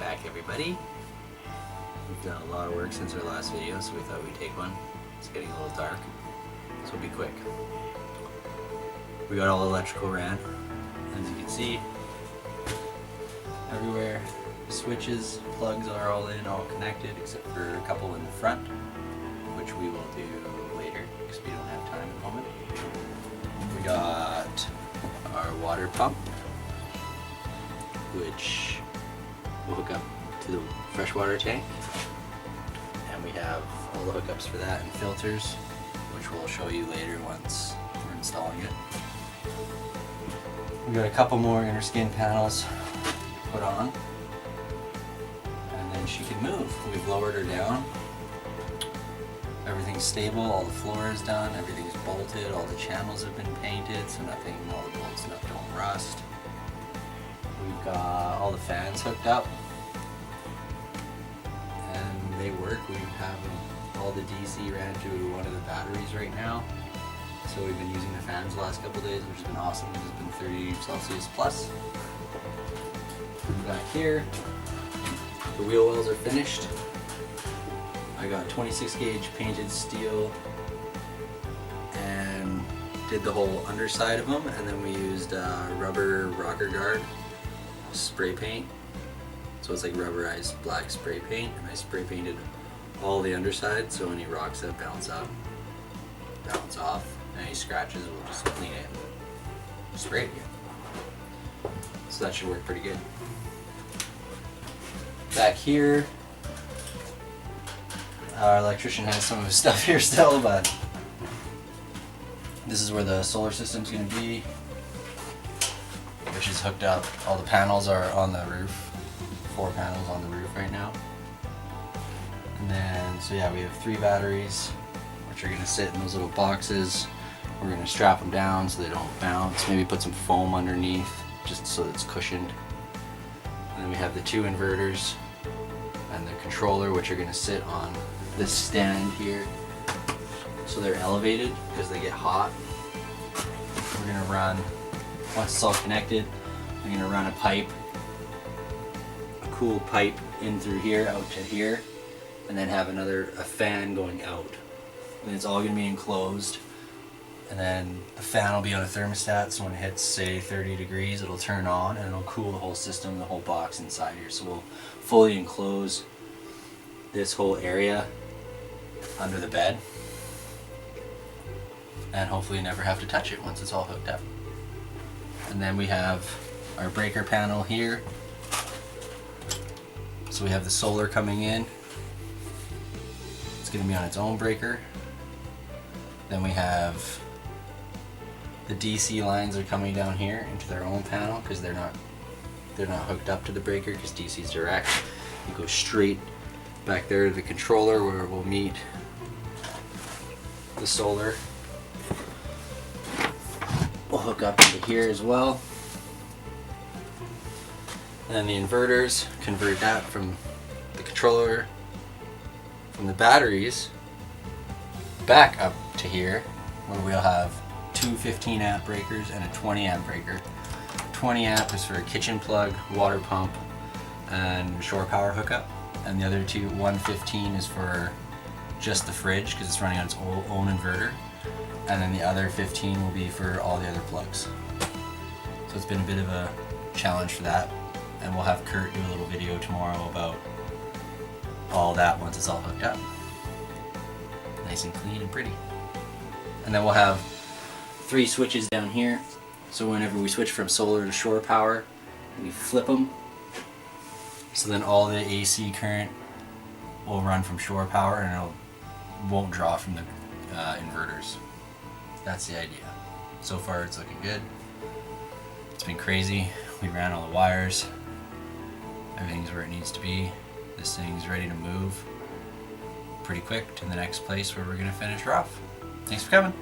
back, everybody. We've done a lot of work since our last video, so we thought we'd take one. It's getting a little dark, so we'll be quick. We got all electrical ran, as you can see, everywhere. Switches, plugs are all in, all connected, except for a couple in the front, which we will do later, because we don't have time at the moment. We got our water pump, which will hook up to the freshwater tank, and we have all the hookups for that and filters, which we'll show you later once we're installing it. We got a couple more inner skin panels put on, and then she can move. We've lowered her down. Everything's stable, all the floor is done, everything's bolted, all the channels have been painted, so nothing, all the bolts don't rust. We've got all the fans hooked up, and they work. We have all the DC ran to one of the batteries right now, so we've been using the fans the last couple of days, which has been awesome. It's been 30 Celsius plus. Back here, the wheel wells are finished. I got 26 gauge painted steel and did the whole underside of them, and then we used rubber rocker guard spray paint, so it's like rubberized black spray paint, and I spray painted all the underside, so any rocks that bounce up, bounce off, any scratches we'll just clean it and spray it again. So that should work pretty good. Back here, our electrician has some of his stuff here still, but this is where the solar system's going to be, which is hooked up. All the panels are on the roof, 4 panels on the roof right now. And then, so yeah, we have 3 batteries, which are going to sit in those little boxes. We're going to strap them down so they don't bounce, maybe put some foam underneath, just so it's cushioned. And then we have the 2 inverters and the controller, which are going to sit on this stand here, so they're elevated because they get hot. We're going to run, once it's all connected, I'm going to run a pipe, a cool pipe in through here out to here, and then have a fan going out. And it's all going to be enclosed, and then the fan will be on a thermostat, so when it hits, say, 30 degrees, it'll turn on and it'll cool the whole system, the whole box inside here. So we'll fully enclose this whole area under the bed, and hopefully never have to touch it once it's all hooked up. And then we have our breaker panel here. So we have the solar coming in. It's going to be on its own breaker. Then we have the DC lines are coming down here into their own panel, because they're not hooked up to the breaker, because DC is direct. You go straight back there to the controller where we'll meet the solar. We'll hook up into here as well. And then the inverters, convert that from the controller, from the batteries, back up to here, where we'll have 2 15 amp breakers and a 20 amp breaker. 20 amp is for a kitchen plug, water pump, and shore power hookup. And the other 2, 115 is for just the fridge, because it's running on its own inverter. And then the other 15 will be for all the other plugs. So it's been a bit of a challenge for that. And we'll have Kurt do a little video tomorrow about all that once it's all hooked up. Nice and clean and pretty. And then we'll have 3 switches down here. So whenever we switch from solar to shore power, we flip them. So then all the AC current will run from shore power, and it won't draw from the inverters. That's the idea. So far it's looking good. It's been crazy. We ran all the wires. Everything's where it needs to be. This thing's ready to move pretty quick to the next place where we're going to finish her off. Thanks for coming.